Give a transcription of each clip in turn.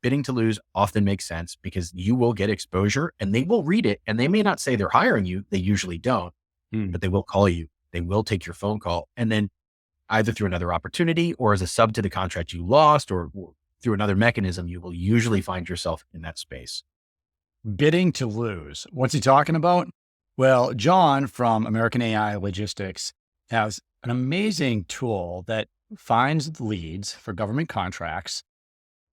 bidding to lose often makes sense because you will get exposure and they will read it, and they may not say they're hiring you. They usually don't, but they will call you. They will take your phone call. And then either through another opportunity or as a sub to the contract you lost or through another mechanism, you will usually find yourself in that space. Bidding to lose. What's he talking about? Well, John from American AI Logistics has an amazing tool that finds the leads for government contracts,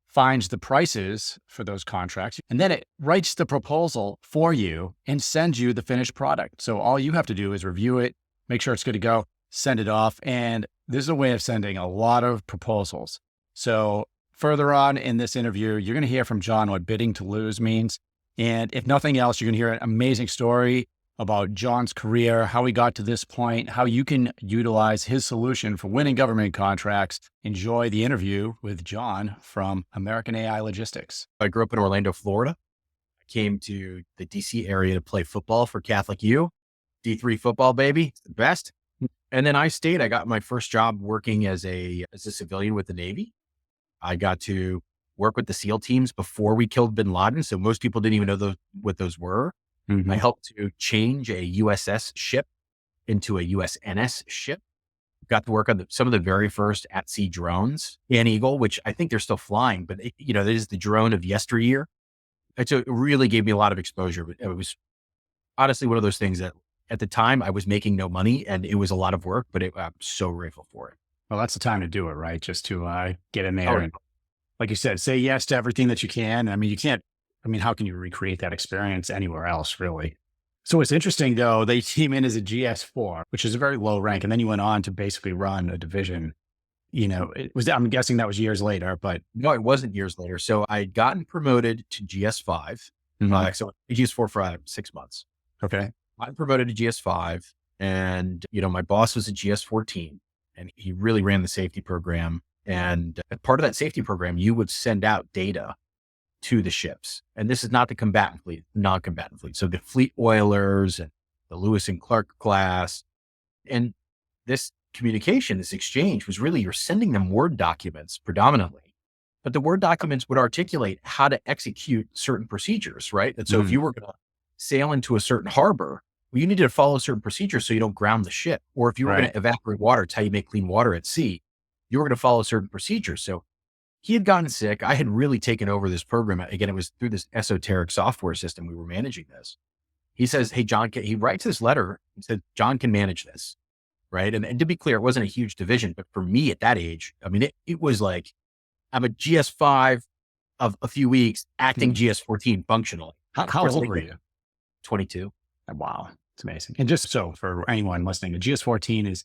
finds the prices for those contracts, and then it writes the proposal for you and sends you the finished product. So all you have to do is review it, make sure it's good to go, send it off. And this is a way of sending a lot of proposals. So further on in this interview, you're going to hear from John what bidding to lose means. And if nothing else, you're going to hear an amazing story about John's career, how he got to this point, how you can utilize his solution for winning government contracts. Enjoy the interview with John from American AI Logistics. I grew up in Orlando, Florida. I came to the DC area to play football for Catholic U. D3 football, baby. It's the best. And then I got my first job working as a civilian with the Navy. I got to work with the SEAL teams before we killed bin Laden. So most people didn't even know what those were. Mm-hmm. I helped to change a USS ship into a USNS ship. Got to work on some of the very first at-sea drones, An Eagle, which I think they're still flying, but that is the drone of yesteryear. And so it really gave me a lot of exposure. But it was honestly one of those things that at the time I was making no money and it was a lot of work, but I'm so grateful for it. Well, that's the time to do it, right? Just to get in there and, like you said, say yes to everything that you can. How can you recreate that experience anywhere else, really? So it's interesting, though, they came in as a GS4, which is a very low rank. And then you went on to basically run a division. I'm guessing that was years later, but. No, it wasn't years later. So I had gotten promoted to GS5. Mm-hmm. So GS4 for 6 months. Okay. I promoted to GS5 and, my boss was a GS14 and he really ran the safety program. And part of that safety program, you would send out data to the ships. And this is not the combatant fleet, non-combatant fleet. So the fleet oilers and the Lewis and Clark class. And this communication, this exchange was really, you're sending them Word documents predominantly, but the Word documents would articulate how to execute certain procedures, right? And so if you were going to sail into a certain harbor, well, you needed to follow certain procedures so you don't ground the ship. Or if you were going to evaporate water, it's how you make clean water at sea, you were going to follow certain procedures. So he had gotten sick. I had really taken over this program. Again, it was through this esoteric software system we were managing this. He says, hey, John, he writes this letter and said, John can manage this, right? And to be clear, it wasn't a huge division, but for me at that age, it was like, I'm a GS5 of a few weeks, acting GS14 functionally. How old were you? 22. Wow. It's amazing. And just so for anyone listening, a GS14 is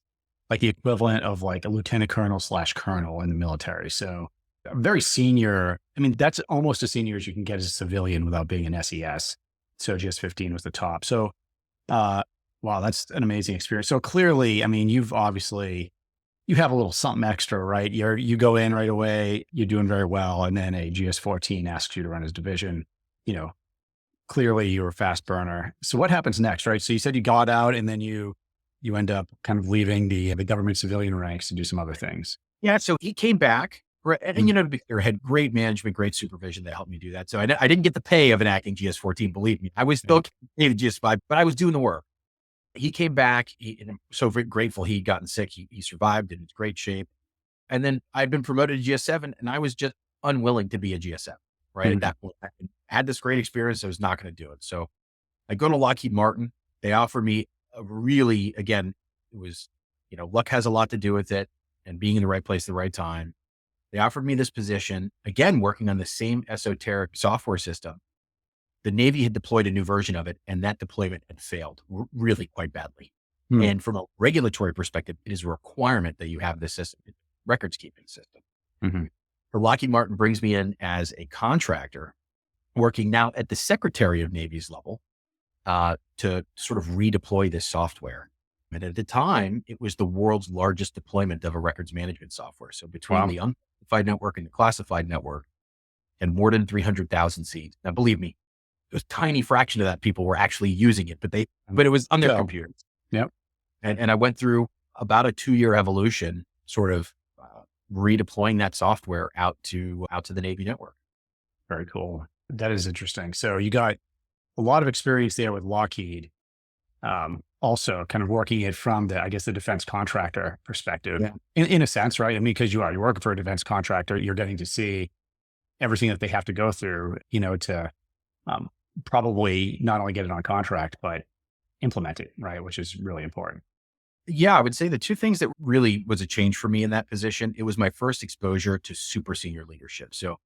like the equivalent of like a lieutenant colonel / colonel in the military. So very senior. That's almost as senior as you can get as a civilian without being an SES. So GS15 was the top. So, wow, that's an amazing experience. So clearly, you have a little something extra, right? You go in right away, you're doing very well. And then a GS14 asks you to run his division, clearly you're a fast burner. So what happens next, right? So you said you got out and then you end up kind of leaving the government civilian ranks to do some other things. Yeah. So he came back. And to be clear, had great management, great supervision that helped me do that. So I didn't get the pay of an acting GS14, believe me. I was still paid GS5, but I was doing the work. He came back. And I'm so very grateful he'd gotten sick. He survived in great shape. And then I'd been promoted to GS7 and I was just unwilling to be a GS7, right? Mm-hmm. At that point, I had this great experience. I was not going to do it. So I go to Lockheed Martin. They offer me a really, again, it was, luck has a lot to do with it and being in the right place at the right time. They offered me this position, again, working on the same esoteric software system. The Navy had deployed a new version of it, and that deployment had failed really quite badly. And from a regulatory perspective, it is a requirement that you have this system, records keeping system. Mm-hmm. So Lockheed Martin brings me in as a contractor, working now at the Secretary of Navy's level to sort of redeploy this software. And at the time, it was the world's largest deployment of a records management software. So between the unclassified network and the classified network, and more than 300,000 seats. Now, believe me, it was a tiny fraction of that people were actually using it, but it was on their computers. Yep. And I went through about a 2-year evolution, sort of redeploying that software out to the Navy network. Very cool. That is interesting. So you got a lot of experience there with Lockheed. Also kind of working it from the, I guess, the defense contractor perspective Yeah. in a sense, right? I mean, because you're working for a defense contractor, you're getting to see everything that they have to go through, to um, probably not only get it on contract, but implement it, right? Which is really important. Yeah, I would say the two things that really was a change for me in that position, it was my first exposure to super senior leadership. So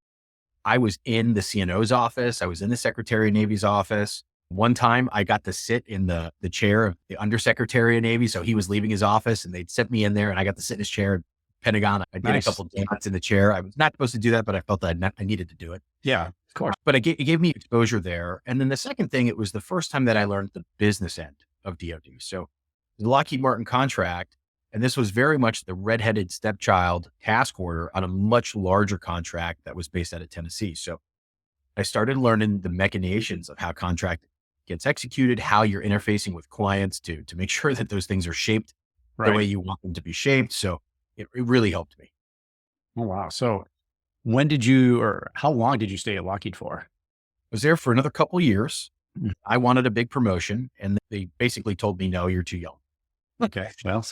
I was in the CNO's office. I was in the Secretary of Navy's office. One time I got to sit in the chair of the Undersecretary of Navy. So he was leaving his office and they'd set me in there and I got to sit in his chair at Pentagon. I did a Nice. couple of donuts in the chair. I was not supposed to do that, but I felt that I needed to do it. Yeah, of course. But it gave me exposure there. And then the second thing, it was the first time that I learned the business end of DoD. So the Lockheed Martin contract, and this was very much the redheaded stepchild task order on a much larger contract that was based out of Tennessee. So I started learning the machinations of how contract gets executed, how you're interfacing with clients to make sure that those things are shaped the way Right. you want them to be shaped. So it really helped me. Oh, wow. So when did you, or how long did you stay at Lockheed for? I was there for another couple of years. Mm. I wanted a big promotion and they basically told me, no, you're too young. Okay. Well,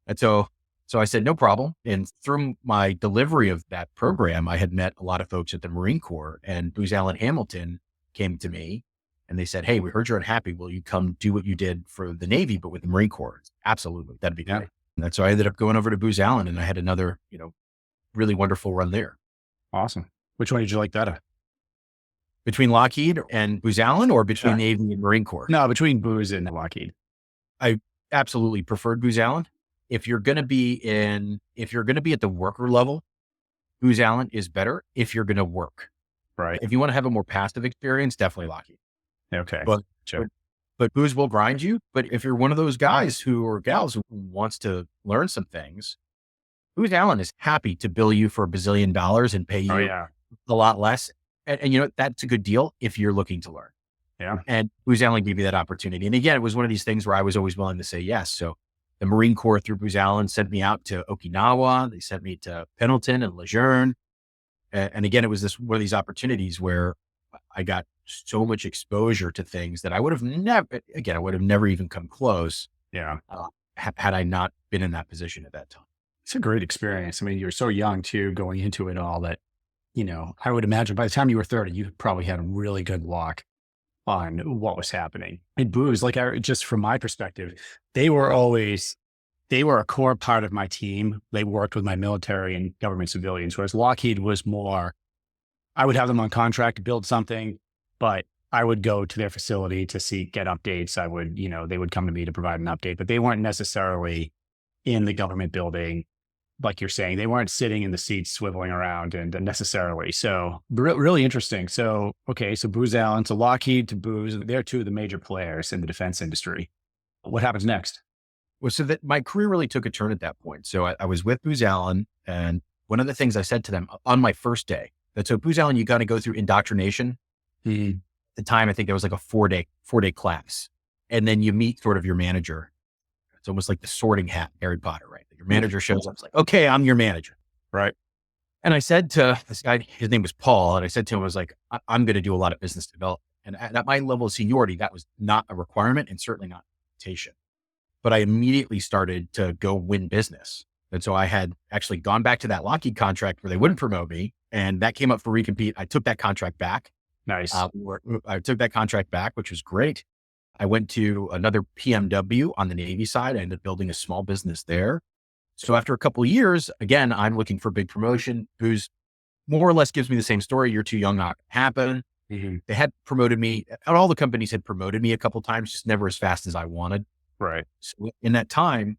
And so I said, no problem. And through my delivery of that program, I had met a lot of folks at the Marine Corps, and Booz Allen Hamilton came to me and they said, hey, we heard you're unhappy. Will you come do what you did for the Navy, but with the Marine Corps? Absolutely. That'd be yeah. great. And so I ended up going over to Booz Allen and I had another, really wonderful run there. Awesome. Which one did you like better? Between Lockheed and Booz Allen or between Yeah. Navy and Marine Corps? No, between Booz and Lockheed. I absolutely preferred Booz Allen. If you're going to be at the worker level, Booz Allen is better if you're going to work. Right. If you want to have a more passive experience, definitely Lockheed. Okay. But, Sure. but Booz will grind you. But if you're one of those guys or gals who wants to learn some things, Booz Allen is happy to bill you for $1 bazillion and pay Oh, you yeah. a lot less. And you know, that's a good deal if you're looking to learn. Yeah. And Booz Allen gave me that opportunity. And again, it was one of these things where I was always willing to say yes. So the Marine Corps through Booz Allen sent me out to Okinawa. They sent me to Pendleton and Lejeune. And again, it was one of these opportunities where I got so much exposure to things that I would have never even come close Yeah. had I not been in that position at that time. It's a great experience. I mean, you're so young too, going into it all that, I would imagine by the time you were 30, you probably had a really good lock on what was happening. And Booz, just from my perspective, they were a core part of my team. They worked with my military and government civilians, whereas Lockheed was more, I would have them on contract to build something, but I would go to their facility to get updates. They would come to me to provide an update, but they weren't necessarily in the government building. Like you're saying, they weren't sitting in the seats swiveling around and necessarily. So really interesting. So, okay. So Booz Allen to Lockheed to Booz, they're two of the major players in the defense industry. What happens next? Well, so that my career really took a turn at that point. So I was with Booz Allen, and one of the things I said to them on my first day, that so Booz Allen, you got to go through indoctrination. At the time, I think there was like a four day class, and then you meet sort of your manager. It's almost like the Sorting Hat, Harry Potter, right? Your manager shows up. It's like, okay, I'm your manager. Right. And I said to this guy, his name was Paul. And I said to him, I was like, I'm going to do a lot of business development. And at my level of seniority, that was not a requirement and certainly not an invitation. But I immediately started to go win business. And so I had actually gone back to that Lockheed contract where they wouldn't promote me. And that came up for recompete. I took that contract back. Nice. I took that contract back, which was great. I went to another PMW on the Navy side. I ended up building a small business there. So after a couple of years, again, I'm looking for a big promotion. Who's more or less gives me the same story. You're too young, not going to happen. Mm-hmm. They had promoted me. All the companies had promoted me a couple of times, just never as fast as I wanted. Right. So in that time,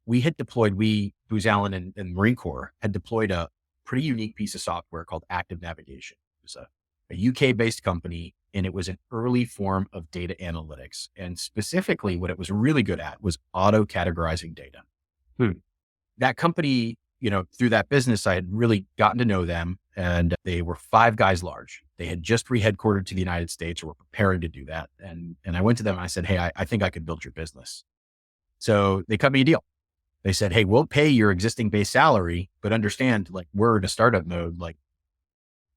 Booz Allen and Marine Corps had deployed a pretty unique piece of software called Active Navigation. It was a UK-based company, and it was an early form of data analytics. And specifically, what it was really good at was auto-categorizing data. That company, through that business, I had really gotten to know them, and they were 5 guys large. They had just re-headquartered to the United States or were preparing to do that. And I went to them and I said, hey, I think I could build your business. So they cut me a deal. They said, hey, we'll pay your existing base salary, but understand, like, we're in a startup mode. Like,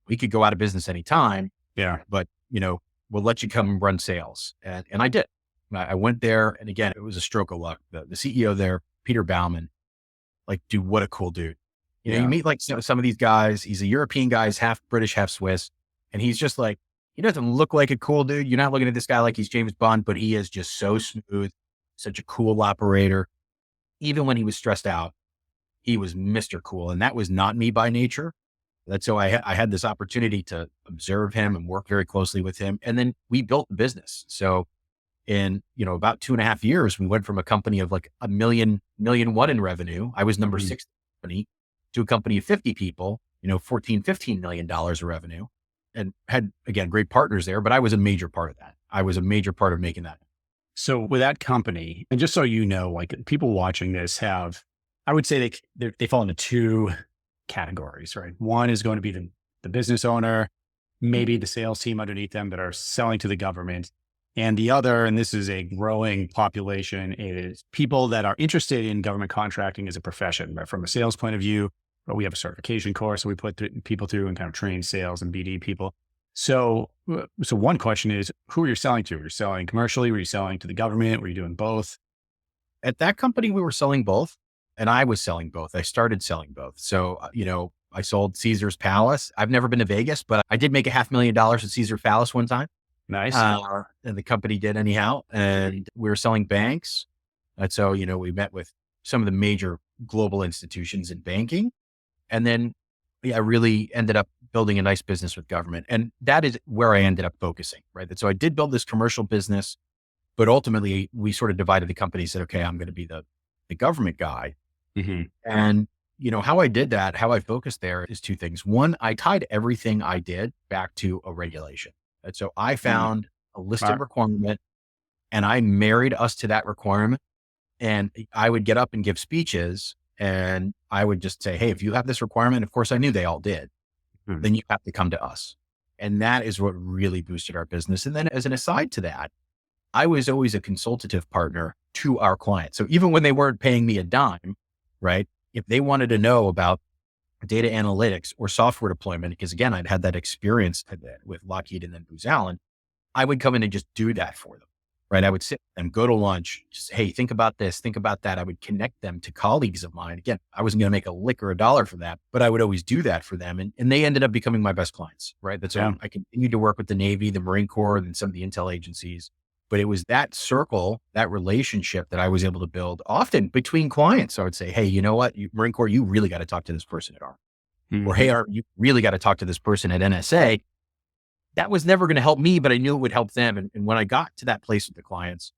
we could go out of business anytime, Yeah. but we'll let you come and run sales. And I did. I went there. And again, it was a stroke of luck. The CEO there, Peter Baumann, like, dude, what a cool dude. You meet like some of these guys, he's a European guy, he's half British, half Swiss. And he's just like, he doesn't look like a cool dude. You're not looking at this guy like he's James Bond, but he is just so smooth, such a cool operator. Even when he was stressed out, he was Mr. Cool. And that was not me by nature. That's so I had this opportunity to observe him and work very closely with him. And then we built the business. So in, about 2.5 years, we went from a company of like $1 million in revenue. I was number 6 company to a company of 50 people, $14-15 million of revenue, and had, again, great partners there, but I was a major part of that. I was a major part of making that. So with that company, and just so you know, like people watching this I would say they fall into 2 categories, right? One is going to be the business owner, maybe the sales team underneath them that are selling to the government. And the other, and this is a growing population, is people that are interested in government contracting as a profession. Right? From a sales point of view, we have a certification course that we put people through and kind of train sales and BD people. So one question is, who are you selling to? Were you selling commercially? Were you selling to the government? Were you doing both? At that company, we were selling both, and I was selling both. I started selling both. So, I sold Caesar's Palace. I've never been to Vegas, but I did make $500,000 at Caesar's Palace one time. Nice. And the company did anyhow. And we were selling banks. And so, we met with some of the major global institutions in banking. And then I really ended up building a nice business with government. And that is where I ended up focusing, right? So I did build this commercial business, but ultimately we sort of divided the company, said, okay, I'm going to be the government guy. Mm-hmm. And, how I did that, how I focused there is 2 things. One, I tied everything I did back to a regulation. And so I found a listed requirement and I married us to that requirement. And I would get up and give speeches and I would just say, hey, if you have this requirement, of course I knew they all did, then you have to come to us. And that is what really boosted our business. And then as an aside to that, I was always a consultative partner to our clients. So even when they weren't paying me a dime, right? If they wanted to know about data analytics or software deployment, because again, I'd had that experience with Lockheed and then Booz Allen, I would come in and just do that for them, right? I would sit and go to lunch, just, hey, think about this, think about that. I would connect them to colleagues of mine. Again, I wasn't going to make a lick or a dollar for that, but I would always do that for them. And they ended up becoming my best clients, right? That's how I continued to work with the Navy, the Marine Corps, and some of the intel agencies. But it was that circle, that relationship that I was able to build often between clients. So I would say, hey, you know what, Marine Corps, you really got to talk to this person at ARM. Or, hey, you really got to talk to this person at NSA. That was never going to help me, but I knew it would help them. And when I got to that place with the clients,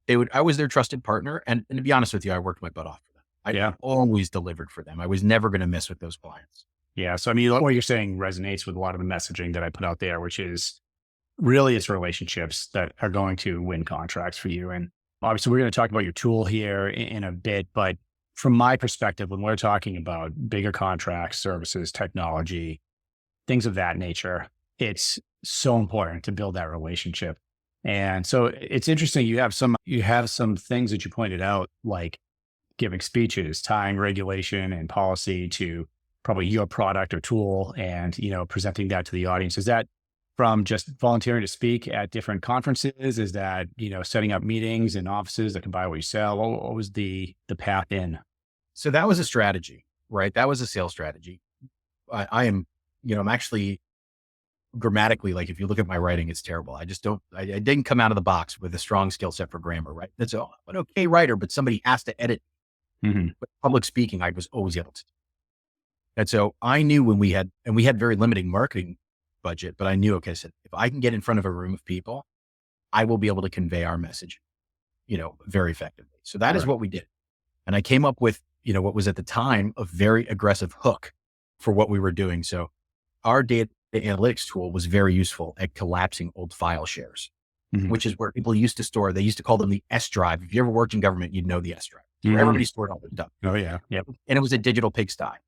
I was their trusted partner. And to be honest with you, I worked my butt off for them. I always delivered for them. I was never going to miss with those clients. Yeah. So, I mean, what you're saying resonates with a lot of the messaging that I put out there, which is really it's relationships that are going to win contracts for you. And obviously we're going to talk about your tool here in a bit, but from my perspective, when we're talking about bigger contracts, services, technology, things of that nature, it's so important to build that relationship. And so it's interesting. You have some things that you pointed out, like giving speeches, tying regulation and policy to probably your product or tool and, presenting that to the audience. Is that from just volunteering to speak at different conferences? Is that, setting up meetings in offices that can buy what you sell? What was the path in? So that was a strategy, right? That was a sales strategy. I'm actually grammatically, like if you look at my writing, it's terrible. I didn't come out of the box with a strong skill set for grammar, right? That's an okay writer, but somebody has to edit. But public speaking, I was always able to do. And so I knew when we had very limited marketing budget, but I knew, okay, so if I can get in front of a room of people, I will be able to convey our message, very effectively. So that is what we did. And I came up with, what was at the time a very aggressive hook for what we were doing. So our data analytics tool was very useful at collapsing old file shares, which is where people used to store. They used to call them the S drive. If you ever worked in government, you'd know the S drive. Where everybody stored all their stuff. Oh yeah. Yep. And it was a digital pigsty.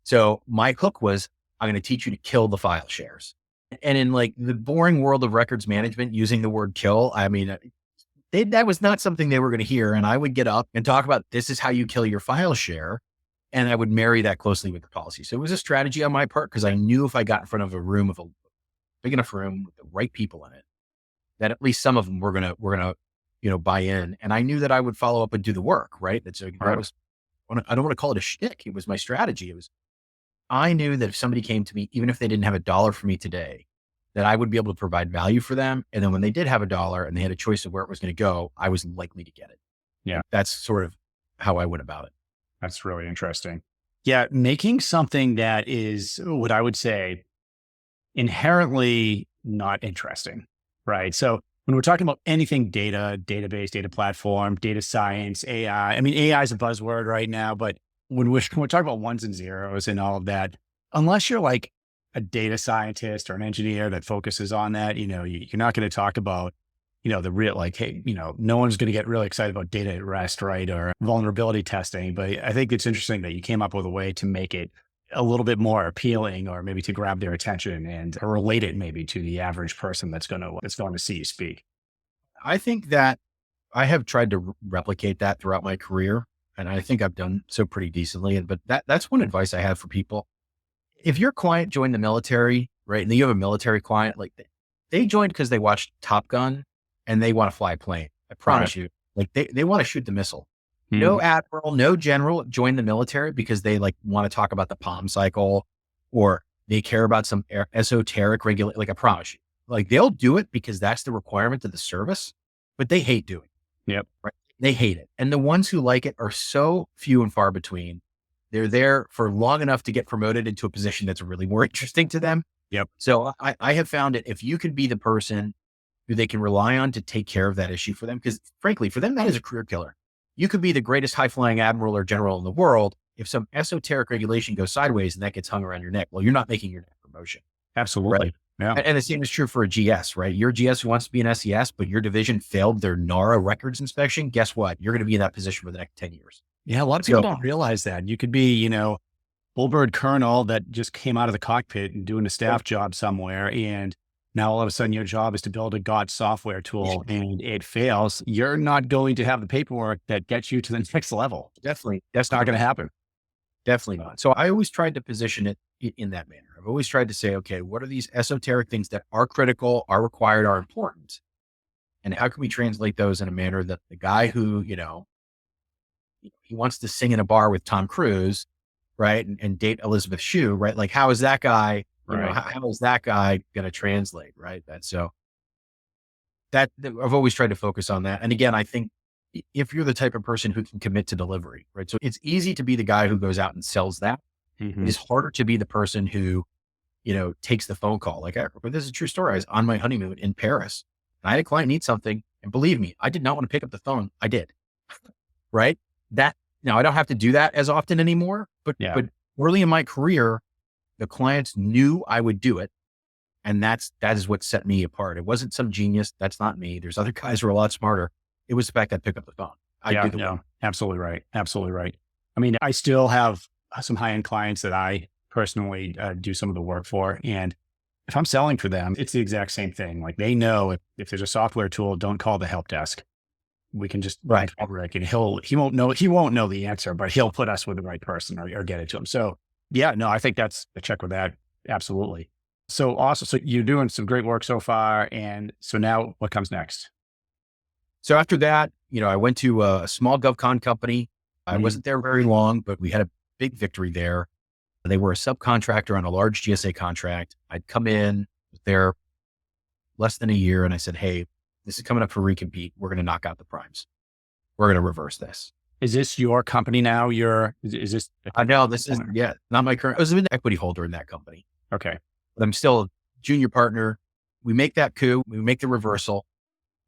So my hook was, I'm going to teach you to kill the file shares. And in like the boring world of records management, using the word kill, I mean, that was not something they were going to hear. And I would get up and talk about, this is how you kill your file share. And I would marry that closely with the policy. So it was a strategy on my part because I knew if I got in front of a big enough room with the right people in it, that at least some of them were gonna, buy in. And I knew that I would follow up and do the work, right? That's that Right. was, I don't want to call it a shtick. It was my strategy. I knew that if somebody came to me, even if they didn't have a dollar for me today, that I would be able to provide value for them. And then when they did have a dollar and they had a choice of where it was going to go, I was likely to get it. Yeah. And that's sort of how I went about it. That's really interesting. Yeah. Making something that is what I would say inherently not interesting, right? So when we're talking about anything data, database, data platform, data science, AI, I mean, AI is a buzzword right now, but when we're talking about ones and zeros and all of that, unless you're like a data scientist or an engineer that focuses on that, you're not going to talk about, the real, like, hey, no one's going to get really excited about data at rest, right? Or vulnerability testing. But I think it's interesting that you came up with a way to make it a little bit more appealing, or maybe to grab their attention and relate it maybe to the average person that's going to see you speak. I think that I have tried to replicate that throughout my career. And I think I've done so pretty decently. But that's one advice I have for people. If your client joined the military, right, and you have a military client, like they joined because they watched Top Gun and they want to fly a plane. I promise you, like they want to shoot the missile. No admiral, no general joined the military because they like want to talk about the palm cycle or they care about some esoteric regulation. Like I promise you, like they'll do it because that's the requirement of the service, but they hate doing it. Yep. Right? They hate it. And the ones who like it are so few and far between. They're there for long enough to get promoted into a position that's really more interesting to them. Yep. So I have found it, if you can be the person who they can rely on to take care of that issue for them, because frankly, for them, that is a career killer. You could be the greatest high flying admiral or general in the world. If some esoteric regulation goes sideways and that gets hung around your neck, well, you're not making your next promotion. Absolutely. Right? Yeah. And the same is true for a GS, right? Your GS who wants to be an SES, but your division failed their NARA records inspection. Guess what? You're going to be in that position for the next 10 years. Yeah. A lot of people don't realize that. You could be, Bullbird colonel that just came out of the cockpit and doing a staff job somewhere. And now all of a sudden your job is to build a God software tool and it fails. You're not going to have the paperwork that gets you to the next level. Definitely. That's not going to happen. Definitely not. So I always tried to position it in that manner. I've always tried to say, okay, what are these esoteric things that are critical, are required, are important? And how can we translate those in a manner that the guy who, he wants to sing in a bar with Tom Cruise, right? And date Elizabeth Shue, right? Like, how is that guy, how is that guy going to translate, right? That I've always tried to focus on that. And again, I think if you're the type of person who can commit to delivery, right? So it's easy to be the guy who goes out and sells that. It is harder to be the person who, takes the phone call. Like, but this is a true story. I was on my honeymoon in Paris and I had a client need something. And believe me, I did not want to pick up the phone. I did. Right. Now I don't have to do that as often anymore, but early in my career, the clients knew I would do it. And that is what set me apart. It wasn't some genius. That's not me. There's other guys who are a lot smarter. It was the fact that I pick up the phone. Absolutely right. Absolutely right. I mean, I still have some high-end clients that I personally do some of the work for. And if I'm selling for them, it's the exact same thing. Like they know if there's a software tool, don't call the help desk. We can just Rick and he won't know the answer, but he'll put us with the right person or get it to him. So I think that's a check with that. Absolutely. So awesome. So you're doing some great work so far. And so now what comes next? So after that, I went to a small GovCon company. I wasn't there very long, but we had a big victory there. They were a subcontractor on a large GSA contract. I'd come in there less than a year and I said, hey, this is coming up for recompete. We're going to knock out the primes. We're going to reverse this. Is this your company now? Is this? I know this is, not my current, I was an equity holder in that company. Okay. But I'm still a junior partner. We make that coup. We make the reversal.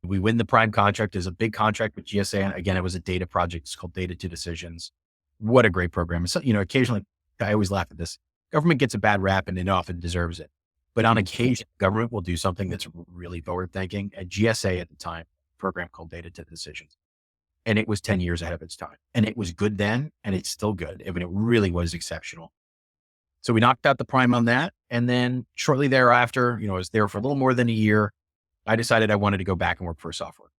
We win the prime contract. There's a big contract with GSA. And again, it was a data project. It's called Data to Decisions. What a great program. So, occasionally I always laugh at this. Government gets a bad rap and it often deserves it. But on occasion, government will do something that's really forward thinking. At GSA at the time, a program called Data to Decisions. And it was 10 years ahead of its time. And it was good then, and it's still good. I mean, it really was exceptional. So we knocked out the prime on that. And then shortly thereafter, I was there for a little more than a year. I decided I wanted to go back and work for a software.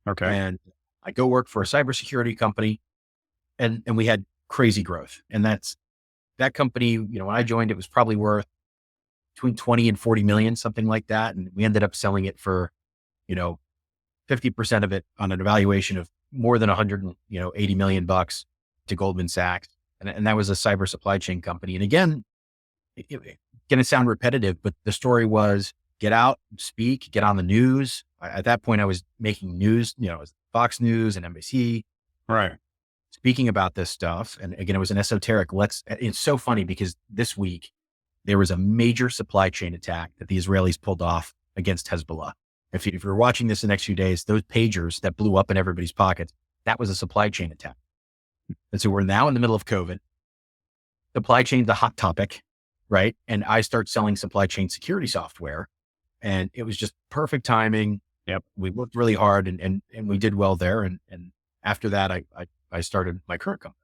Okay. And I go work for a cybersecurity company. And we had crazy growth. And that company, when I joined, it was probably worth between 20 and 40 million, something like that. And we ended up selling it for, you know, 50% of it on an evaluation of more than 180 million bucks to Goldman Sachs. And that was a cyber supply chain company. And again, it's going to sound repetitive, but the story was get out, speak, get on the news. At that point, I was making news, Fox News and NBC. Right. Speaking about this stuff. And again, it was an esoteric, it's so funny because this week there was a major supply chain attack that the Israelis pulled off against Hezbollah. If you're watching this the next few days, those pagers that blew up in everybody's pockets, that was a supply chain attack. And so we're now in the middle of COVID. Supply chain's a hot topic, right? And I start selling supply chain security software, and it was just perfect timing. We worked really hard and we did well there. And after that, I started my current company.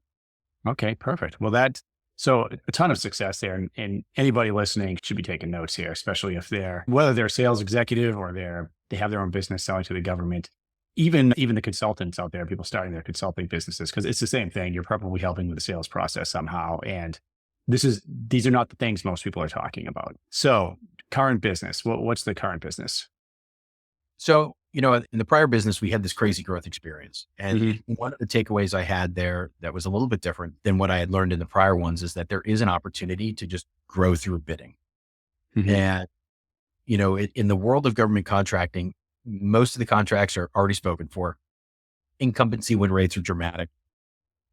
Okay, perfect. Well, so a ton of success there, and anybody listening should be taking notes here, especially if whether they're a sales executive or they have their own business selling to the government, even the consultants out there, people starting their consulting businesses, because it's the same thing. You're probably helping with the sales process somehow. And these are not the things most people are talking about. So current business, what's the current business? So, in the prior business, we had this crazy growth experience. And one of the takeaways I had there that was a little bit different than what I had learned in the prior ones is that there is an opportunity to just grow through bidding. And, in the world of government contracting, most of the contracts are already spoken for. Incumbency win rates are dramatic,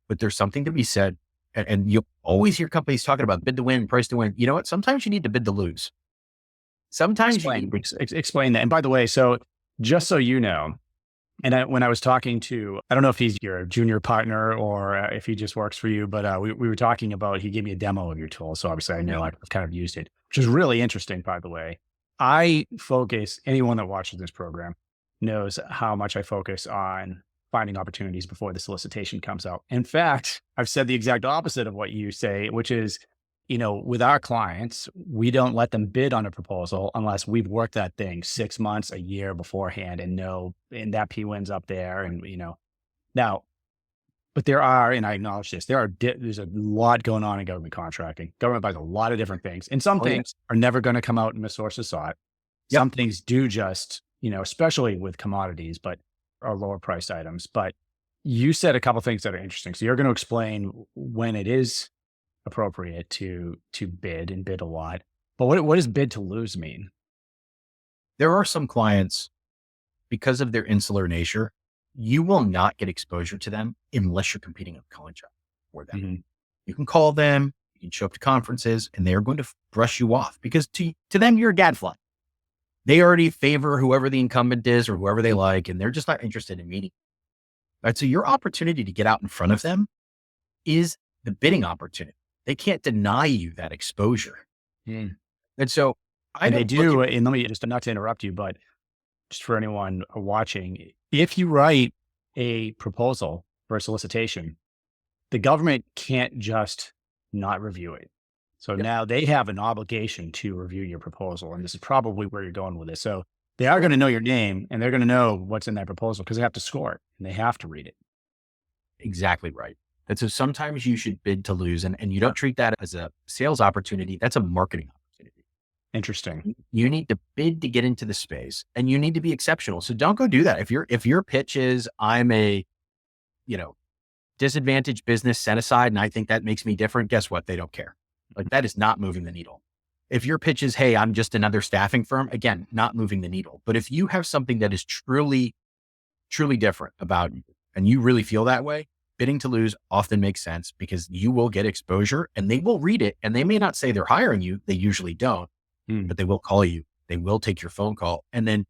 but there's something to be said. And you'll always hear companies talking about bid to win, price to win. You know what? Sometimes you need to bid to lose. Sometimes explain that. And by the way, so just so you know, and when I was talking to, I don't know if he's your junior partner or if he just works for you, but we were talking about, he gave me a demo of your tool. So obviously I know I've kind of used it, which is really interesting, by the way. Anyone that watches this program knows how much I focus on finding opportunities before the solicitation comes out. In fact, I've said the exact opposite of what you say, which is, with our clients, we don't let them bid on a proposal unless we've worked that thing 6 months, a year beforehand and that P-win's up there. And, now, but there are, and I acknowledge this, there's a lot going on in government contracting. Government buys a lot of different things, and some things are never going to come out in the source of sought. Some things do just, especially with commodities, but are lower priced items. But you said a couple of things that are interesting. So you're going to explain when it is appropriate to bid and bid a lot. But what does bid to lose mean? There are some clients, because of their insular nature, you will not get exposure to them unless you're competing on a contract for them. You can call them, you can show up to conferences, and they are going to brush you off because to them, you're a gadfly. They already favor whoever the incumbent is or whoever they like, and they're just not interested in meeting. Right? So your opportunity to get out in front of them is the bidding opportunity. They can't deny you that exposure. And so and let me just, not to interrupt you, but just for anyone watching, if you write a proposal for a solicitation, the government can't just not review it. So now they have an obligation to review your proposal. And this is probably where you're going with this. So they are going to know your name and they're going to know what's in that proposal because they have to score it and they have to read it. Exactly right. And so sometimes you should bid to lose, and you don't treat that as a sales opportunity. That's a marketing opportunity. Interesting. You need to bid to get into the space, and you need to be exceptional. So don't go do that. If your pitch is, I'm a, disadvantaged business set aside, and I think that makes me different, guess what? They don't care. Like that is not moving the needle. If your pitch is, hey, I'm just another staffing firm, again, not moving the needle. But if you have something that is truly, truly different about you, and you really feel that way, bidding to lose often makes sense because you will get exposure and they will read it. And they may not say they're hiring you. They usually don't, but they will call you. They will take your phone call. And then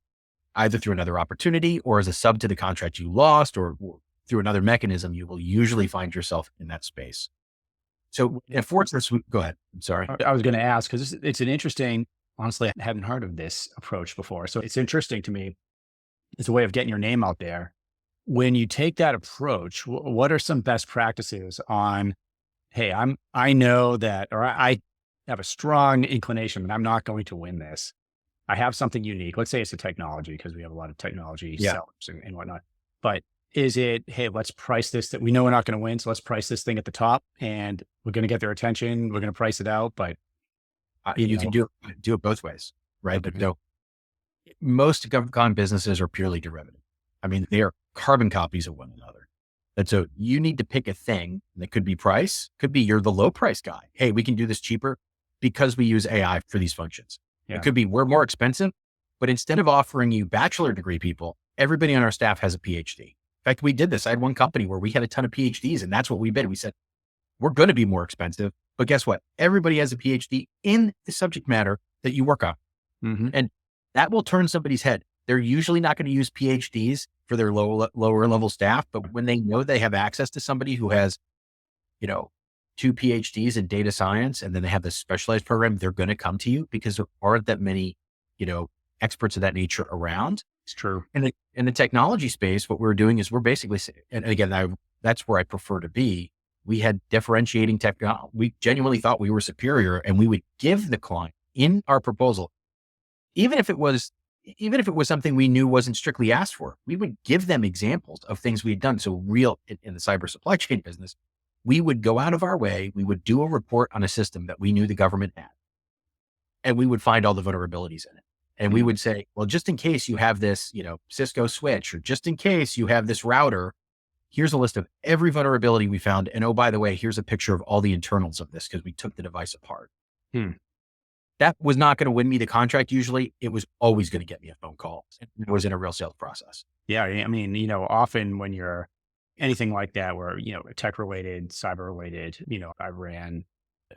either through another opportunity or as a sub to the contract you lost or through another mechanism, you will usually find yourself in that space. So unfortunately, go ahead. I'm sorry. I was going to ask because it's an interesting, honestly, I hadn't heard of this approach before. So it's interesting to me. It's a way of getting your name out there. When you take that approach, what are some best practices on, hey, I know that, or I have a strong inclination that I'm not going to win this. I have something unique. Let's say it's a technology because we have a lot of technology sellers and whatnot. But Is it, hey, let's price this that we know we're not going to win. So let's price this thing at the top and we're going to get their attention. We're going to price it out. But, You can do it both ways, right? But okay. no, most GovCon businesses are purely derivative. I mean, they are carbon copies of one another. And so you need to pick a thing that could be price, could be you're the low price guy. Hey, we can do this cheaper because we use AI for these functions. Yeah. It could be we're more expensive, but instead of offering you bachelor degree people, everybody on our staff has a PhD. In fact, we did this. I had one company where we had a ton of PhDs and that's what we bid. We said, we're going to be more expensive, but guess what? Everybody has a PhD in the subject matter that you work on. Mm-hmm. And that will turn somebody's head. They're usually not going to use PhDs for their lower level staff, but when they know they have access to somebody who has, 2 PhDs in data science, and then they have this specialized program, they're going to come to you because there aren't that many, experts of that nature around. It's true. In the technology space, what we're doing is we're basically, and again, that's where I prefer to be. We had differentiating technology. We genuinely thought we were superior, and we would give the client in our proposal, even if it was something we knew wasn't strictly asked for, we would give them examples of things we had done. So in the cyber supply chain business, we would go out of our way. We would do a report on a system that we knew the government had, and we would find all the vulnerabilities in it. And we would say, well, just in case you have this, Cisco switch, or just in case you have this router, here's a list of every vulnerability we found. And oh, by the way, here's a picture of all the internals of this because we took the device apart. That was not going to win me the contract. Usually it was always going to get me a phone call. It was in a real sales process. Yeah. I mean, often when you're anything like that, where, tech related, cyber related, I ran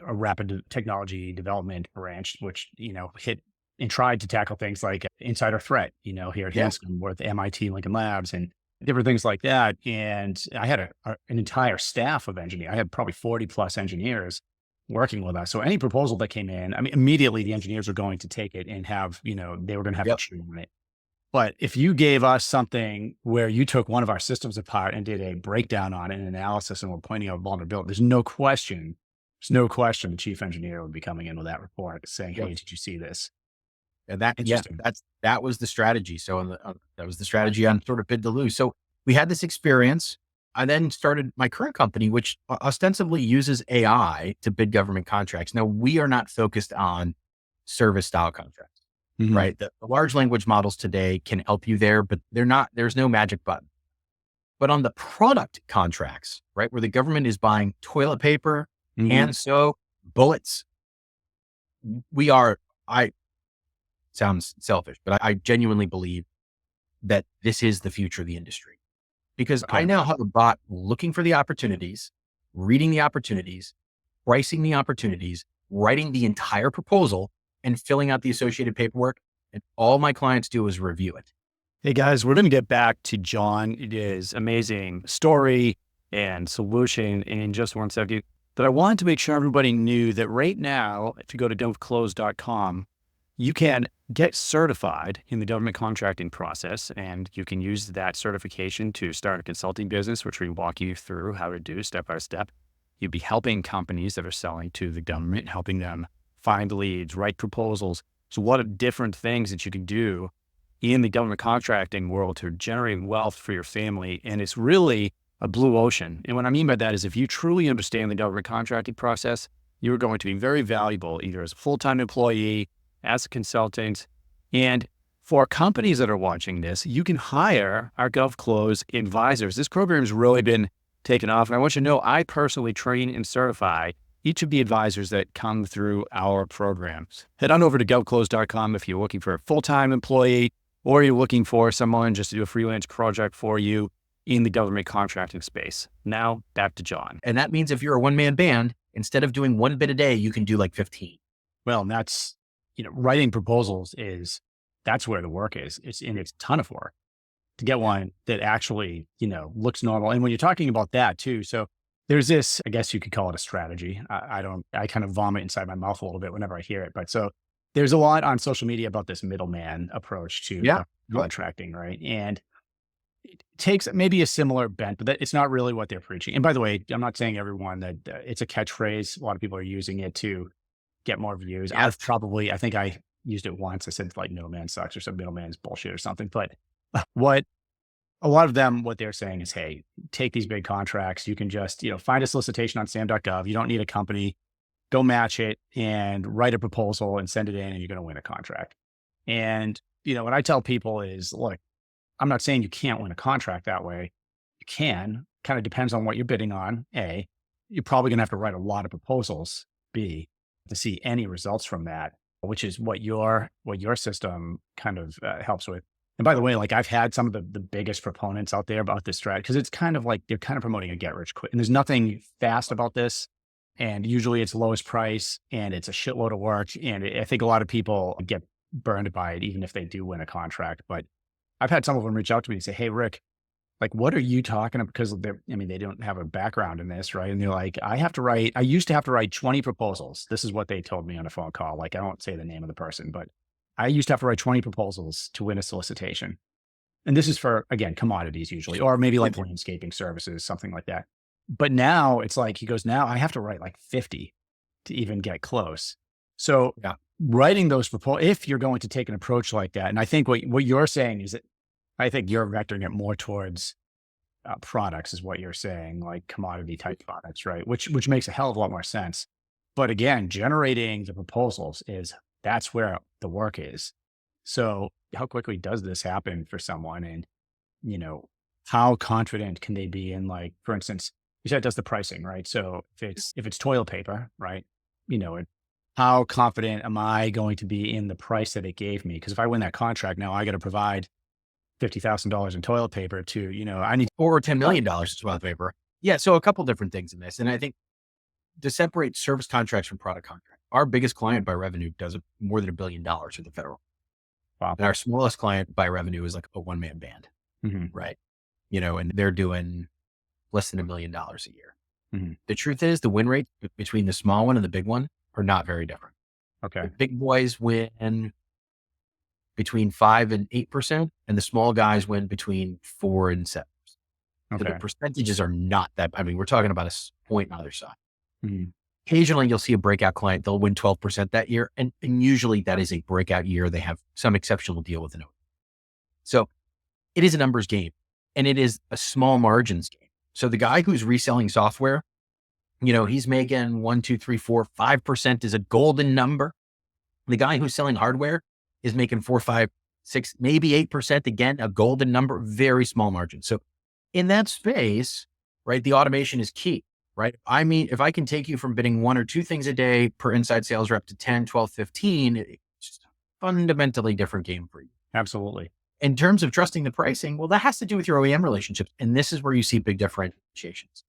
a rapid technology development branch, which, hit and tried to tackle things like insider threat, here at Hanscom with MIT Lincoln Labs and different things like that. And I had an entire staff of engineers. I had probably 40 plus engineers working with us. So any proposal that came in, I mean, immediately the engineers were going to take it and have, they were going to have to chew on it. But if you gave us something where you took one of our systems apart and did a breakdown on it, an analysis, and we're pointing out vulnerability, there's no question the chief engineer would be coming in with that report saying, hey, did you see this? And that was the strategy. So that was the strategy on sort of bid to lose. So we had this experience. I then started my current company, which ostensibly uses AI to bid government contracts. Now, we are not focused on service style contracts, right? The large language models today can help you there, but there's no magic button. But on the product contracts, right, where the government is buying toilet paper, hand soap, bullets, sounds selfish, but I genuinely believe that this is the future of the industry. Because I now have a bot looking for the opportunities, reading the opportunities, pricing the opportunities, writing the entire proposal, and filling out the associated paperwork. And all my clients do is review it. Hey guys, we're going to get back to John. It is amazing story and solution in just 1 second. But I wanted to make sure everybody knew that right now, if you go to GovClose.com, you can get certified in the government contracting process, and you can use that certification to start a consulting business, which we walk you through how to do step by step. You'd be helping companies that are selling to the government, helping them find leads, write proposals. So what are different things that you can do in the government contracting world to generate wealth for your family? And it's really a blue ocean. And what I mean by that is if you truly understand the government contracting process, you're going to be very valuable either as a full-time employee, as a consultant. And for companies that are watching this, you can hire our GovClose advisors. This program has really been taken off. And I want you to know, I personally train and certify each of the advisors that come through our programs. Head on over to GovClose.com if you're looking for a full-time employee or you're looking for someone just to do a freelance project for you in the government contracting space. Now back to John. And that means if you're a one-man band, instead of doing 1 bid a day, you can do like 15. Well, and that's, writing proposals that's where the work is. It's a ton of work to get one that actually, looks normal. And when you're talking about that too, so there's this, I guess you could call it a strategy. I kind of vomit inside my mouth a little bit whenever I hear it. But so there's a lot on social media about this middleman approach to contracting, right? And it takes maybe a similar bent, but it's not really what they're preaching. And by the way, I'm not saying everyone that it's a catchphrase. A lot of people are using it to get more views. I think I used it once. I said like middleman sucks or some middleman's bullshit or something. But what a lot of them, what they're saying is, hey, take these big contracts. You can just, find a solicitation on Sam.gov. You don't need a company. Go match it and write a proposal and send it in, and you're going to win a contract. And, what I tell people is, look, I'm not saying you can't win a contract that way. You can, kind of depends on what you're bidding on. A, you're probably going to have to write a lot of proposals. B, to see any results from that, which is what your system kind of helps with. And by the way, like I've had some of the biggest proponents out there about this strat, because it's kind of like they're kind of promoting a get rich quick. And there's nothing fast about this. And usually it's lowest price and it's a shitload of work. And I think a lot of people get burned by it, even if they do win a contract. But I've had some of them reach out to me and say, hey, Rick, like, what are you talking about? Because they don't have a background in this, right? And they're like, I used to have to write 20 proposals. This is what they told me on a phone call. Like, I won't say the name of the person, but I used to have to write 20 proposals to win a solicitation. And this is for, again, commodities usually, or maybe like landscaping services, something like that. But now it's like, he goes, now I have to write like 50 to even get close. So writing those proposals, if you're going to take an approach like that, and I think what you're saying is that I think you're vectoring it more towards products is what you're saying, like commodity type products, right? Which makes a hell of a lot more sense. But again, generating the proposals that's where the work is. So how quickly does this happen for someone? And, how confident can they be in, like, for instance, you said it does the pricing, right? So if it's toilet paper, right? How confident am I going to be in the price that it gave me? Because if I win that contract, now I got to provide $50,000 in toilet paper to, I need or $10 million in toilet paper. Yeah. So a couple different things in this. And I think to separate service contracts from product contracts, our biggest client by revenue does more than $1 billion with the federal. Wow. And our smallest client by revenue is like a one-man band, right? And they're doing less than $1 million a year. The truth is the win rate between the small one and the big one are not very different. Okay. The big boys win between 5 and 8%, and the small guys win between 4 and 7%. Okay. So the percentages are not that. We're talking about a point on either side. Occasionally you'll see a breakout client, they'll win 12% that year. And usually that is a breakout year. They have some exceptional deal with an OEM. So it is a numbers game, and it is a small margins game. So the guy who's reselling software, he's making 1, 2, 3, 4, 5% is a golden number. The guy who's selling hardware is making 4, 5, 6, maybe 8%. Again, a golden number, very small margin. So in that space, right, the automation is key, right? If I can take you from bidding 1 or 2 things a day per inside sales rep to 10, 12, 15, it's just a fundamentally different game for you. Absolutely. In terms of trusting the pricing, well, that has to do with your OEM relationships. And this is where you see big differentiations.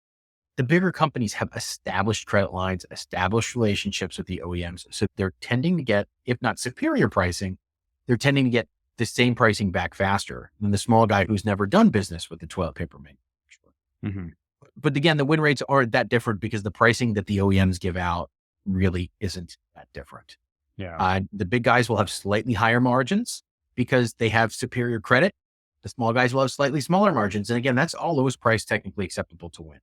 The bigger companies have established credit lines, established relationships with the OEMs. So they're tending to get, if not superior pricing, they're tending to get the same pricing back faster than the small guy who's never done business with the toilet paper manufacturer. But again, the win rates aren't that different because the pricing that the OEMs give out really isn't that different. Yeah. The big guys will have slightly higher margins because they have superior credit. The small guys will have slightly smaller margins. And again, that's all lowest price technically acceptable to win.